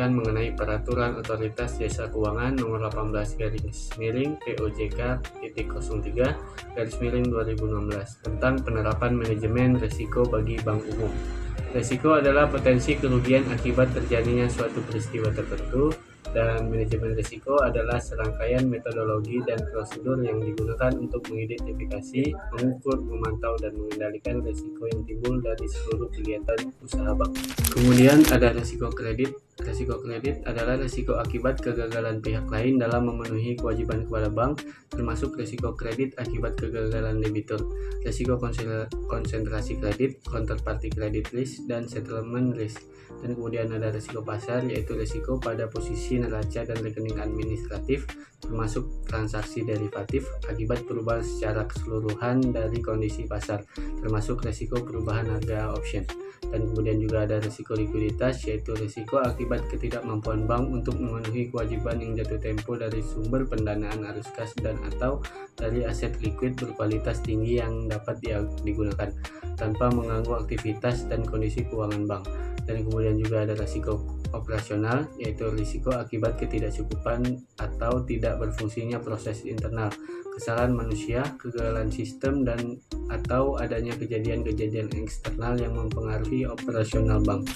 pembahasan mengenai Peraturan Otoritas Jasa Keuangan Nomor 18/POJK.03/2016 tentang penerapan manajemen risiko bagi bank umum. Risiko adalah potensi kerugian akibat terjadinya suatu peristiwa tertentu, dan manajemen risiko adalah serangkaian metodologi dan prosedur yang digunakan untuk mengidentifikasi, mengukur, memantau, dan mengendalikan risiko yang timbul dari seluruh kegiatan usaha bank. Kemudian ada risiko kredit. Risiko kredit adalah risiko akibat kegagalan pihak lain dalam memenuhi kewajiban kepada bank, termasuk risiko kredit akibat kegagalan debitur, risiko konsentrasi kredit, counterparty credit risk, dan settlement risk. Dan kemudian ada risiko pasar, yaitu risiko pada posisi neraca dan rekening administratif, termasuk transaksi derivatif akibat perubahan secara keseluruhan dari kondisi pasar, termasuk risiko perubahan harga option. Dan kemudian juga ada risiko likuiditas, yaitu risiko akibat ketidakmampuan bank untuk memenuhi kewajiban yang jatuh tempo dari sumber pendanaan arus kas dan atau dari aset likuid berkualitas tinggi yang dapat digunakan tanpa mengganggu aktivitas dan kondisi keuangan bank. Dan kemudian juga ada risiko operasional, yaitu risiko akibat ketidakcukupan atau tidak berfungsinya proses internal, kesalahan manusia, kegagalan sistem, dan atau adanya kejadian-kejadian eksternal yang mempengaruhi operasional bank.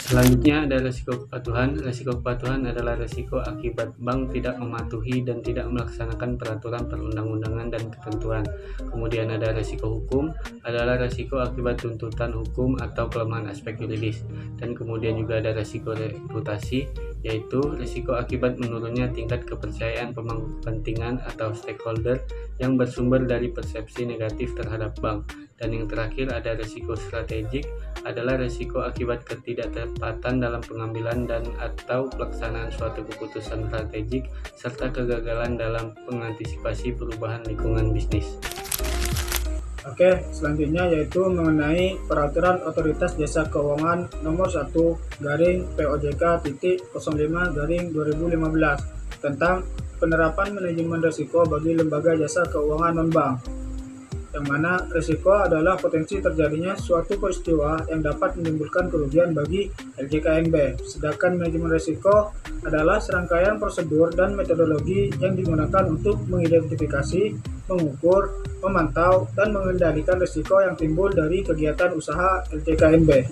Selanjutnya ada risiko kepatuhan. Risiko kepatuhan adalah risiko akibat bank tidak mematuhi dan tidak melaksanakan peraturan perundang-undangan dan ketentuan. Kemudian ada risiko hukum, adalah risiko akibat tuntutan hukum atau kelemahan aspek yuridis. Dan kemudian juga ada risiko reputasi, yaitu risiko akibat menurunnya tingkat kepercayaan pemangku kepentingan atau stakeholder yang bersumber dari persepsi negatif terhadap bank. Dan yang terakhir ada risiko strategik, adalah risiko akibat ketidaktepatan dalam pengambilan dan atau pelaksanaan suatu keputusan strategik serta kegagalan dalam mengantisipasi perubahan lingkungan bisnis. Oke, selanjutnya yaitu mengenai Peraturan Otoritas Jasa Keuangan Nomor 1/POJK.05/2015 tentang penerapan manajemen risiko bagi lembaga jasa keuangan non-bank, yang mana risiko adalah potensi terjadinya suatu peristiwa yang dapat menimbulkan kerugian bagi LJKNB. Sedangkan manajemen risiko adalah serangkaian prosedur dan metodologi yang digunakan untuk mengidentifikasi, mengukur, memantau, dan mengendalikan risiko yang timbul dari kegiatan usaha LJKNB.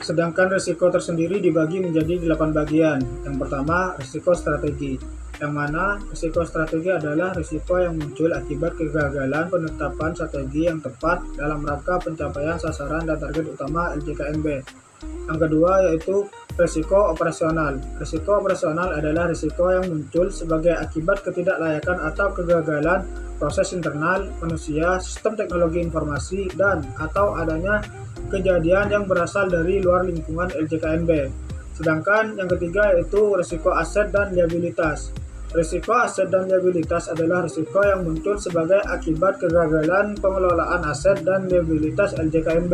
Sedangkan risiko tersendiri dibagi menjadi 8 bagian. Yang pertama, risiko strategi, yang mana risiko strategi adalah risiko yang muncul akibat kegagalan penetapan strategi yang tepat dalam rangka pencapaian sasaran dan target utama LJKNB. Yang kedua yaitu risiko operasional. Risiko operasional adalah risiko yang muncul sebagai akibat ketidaklayakan atau kegagalan proses internal manusia, sistem teknologi informasi, dan atau adanya kejadian yang berasal dari luar lingkungan LJKNB. Sedangkan yang ketiga yaitu risiko aset dan liabilitas. Risiko aset dan liabilitas adalah risiko yang muncul sebagai akibat kegagalan pengelolaan aset dan liabilitas LJKNB.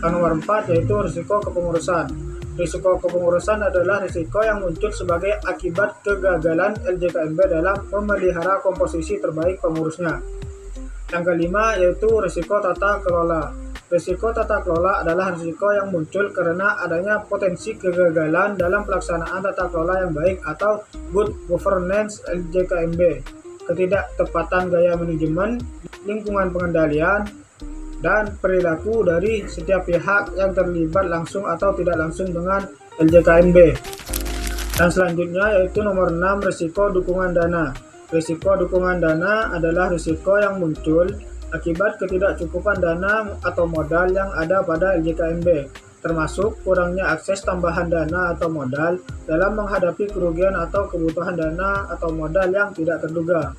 Yang nomor 4 yaitu risiko kepengurusan. Risiko kepengurusan adalah risiko yang muncul sebagai akibat kegagalan LJKNB dalam memelihara komposisi terbaik pengurusnya. Yang kelima yaitu risiko tata kelola. Risiko tata kelola adalah risiko yang muncul karena adanya potensi kegagalan dalam pelaksanaan tata kelola yang baik atau good governance LJKNB, ketidaktepatan gaya manajemen, lingkungan pengendalian, dan perilaku dari setiap pihak yang terlibat langsung atau tidak langsung dengan LJKNB. Dan selanjutnya yaitu nomor 6, risiko dukungan dana. Risiko dukungan dana adalah risiko yang muncul akibat ketidakcukupan dana atau modal yang ada pada LJKNB, termasuk kurangnya akses tambahan dana atau modal dalam menghadapi kerugian atau kebutuhan dana atau modal yang tidak terduga.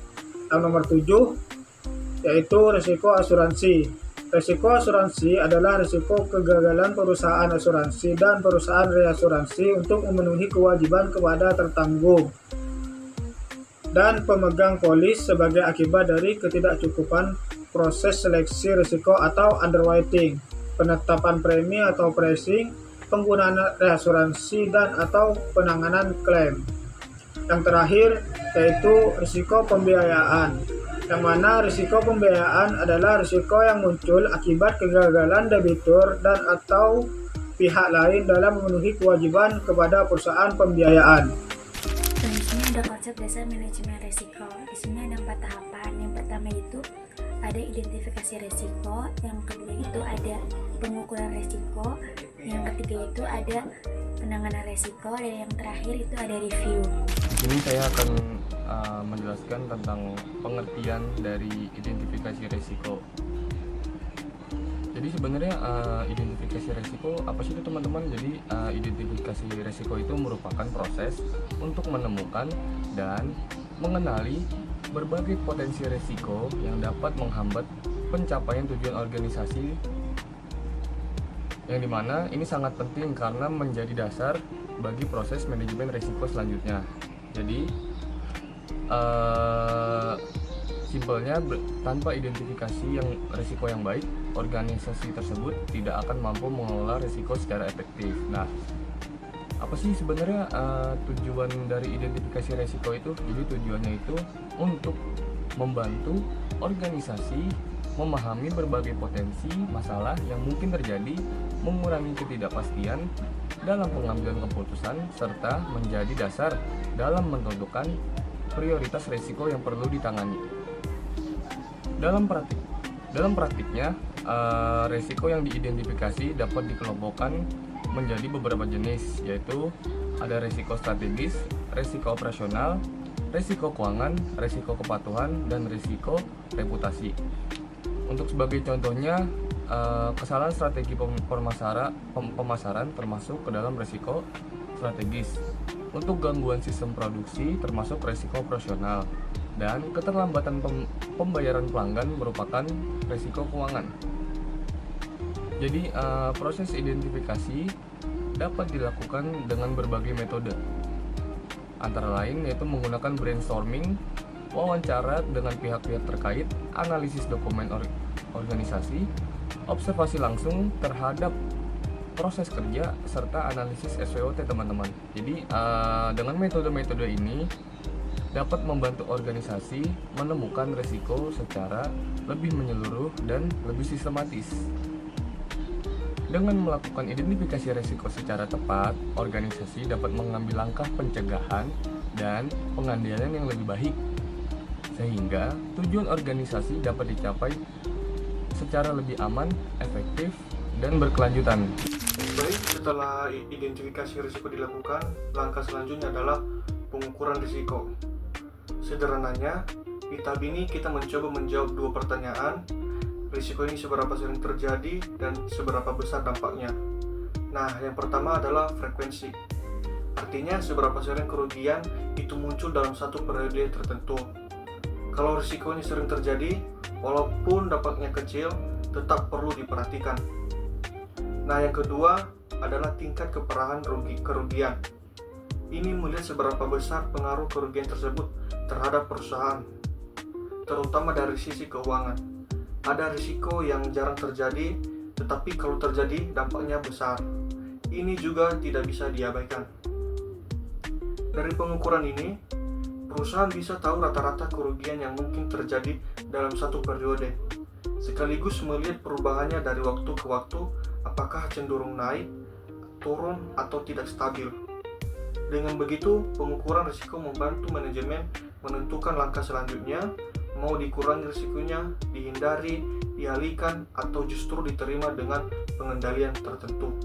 Yang nomor 7 yaitu risiko asuransi. Risiko asuransi adalah risiko kegagalan perusahaan asuransi dan perusahaan reasuransi untuk memenuhi kewajiban kepada tertanggung dan pemegang polis sebagai akibat dari ketidakcukupan proses seleksi risiko atau underwriting, penetapan premi atau pricing, penggunaan reasuransi, dan atau penanganan klaim. Yang terakhir yaitu risiko pembiayaan, yang mana risiko pembiayaan adalah risiko yang muncul akibat kegagalan debitur dan atau pihak lain dalam memenuhi kewajiban kepada perusahaan pembiayaan. Di sini ada konsep dasar manajemen risiko. Di sini ada 4 tahapan. Yang pertama itu ada identifikasi risiko, yang kedua itu ada pengukuran risiko, yang ketiga itu ada penanganan risiko, dan yang terakhir itu ada review. Ini saya akan menjelaskan tentang pengertian dari identifikasi risiko. Jadi sebenarnya identifikasi risiko apa sih itu teman-teman? Jadi identifikasi risiko itu merupakan proses untuk menemukan dan mengenali berbagai potensi risiko yang dapat menghambat pencapaian tujuan organisasi, yang dimana ini sangat penting karena menjadi dasar bagi proses manajemen risiko selanjutnya. Jadi simpelnya, tanpa identifikasi risiko yang baik, organisasi tersebut tidak akan mampu mengelola risiko secara efektif. Nah, apa sih sebenarnya tujuan dari identifikasi risiko itu? Jadi tujuannya itu untuk membantu organisasi memahami berbagai potensi masalah yang mungkin terjadi, mengurangi ketidakpastian dalam pengambilan keputusan, serta menjadi dasar dalam menentukan prioritas risiko yang perlu ditangani. Dalam praktiknya, risiko yang diidentifikasi dapat dikelompokkan menjadi beberapa jenis, yaitu ada risiko strategis, risiko operasional, risiko keuangan, risiko kepatuhan, dan risiko reputasi. Untuk sebagai contohnya, kesalahan strategi pemasaran termasuk ke dalam risiko strategis. Untuk gangguan sistem produksi termasuk risiko operasional, dan keterlambatan pembayaran pelanggan merupakan risiko keuangan. Jadi proses identifikasi dapat dilakukan dengan berbagai metode, antara lain yaitu menggunakan brainstorming, wawancara dengan pihak-pihak terkait, analisis dokumen organisasi, observasi langsung terhadap proses kerja, serta analisis SWOT teman-teman. Jadi dengan metode-metode ini dapat membantu organisasi menemukan risiko secara lebih menyeluruh dan lebih sistematis. Dengan melakukan identifikasi risiko secara tepat, organisasi dapat mengambil langkah pencegahan dan pengendalian yang lebih baik, sehingga tujuan organisasi dapat dicapai secara lebih aman, efektif, dan berkelanjutan. Baik, setelah identifikasi risiko dilakukan, langkah selanjutnya adalah pengukuran risiko. Sederhananya, di tab ini kita mencoba menjawab 2 pertanyaan. Risiko ini seberapa sering terjadi dan seberapa besar dampaknya. Nah, yang pertama adalah frekuensi. Artinya seberapa sering kerugian itu muncul dalam satu periode tertentu. Kalau risikonya sering terjadi, walaupun dampaknya kecil, tetap perlu diperhatikan. Nah, yang kedua adalah tingkat keparahan kerugian. Ini melihat seberapa besar pengaruh kerugian tersebut terhadap perusahaan, terutama dari sisi keuangan. Ada risiko yang jarang terjadi, tetapi kalau terjadi dampaknya besar. Ini juga tidak bisa diabaikan. Dari pengukuran ini, perusahaan bisa tahu rata-rata kerugian yang mungkin terjadi dalam satu periode, sekaligus melihat perubahannya dari waktu ke waktu, apakah cenderung naik, turun, atau tidak stabil. Dengan begitu, pengukuran risiko membantu manajemen menentukan langkah selanjutnya, mau dikurangi risikonya, dihindari, dialihkan, atau justru diterima dengan pengendalian tertentu.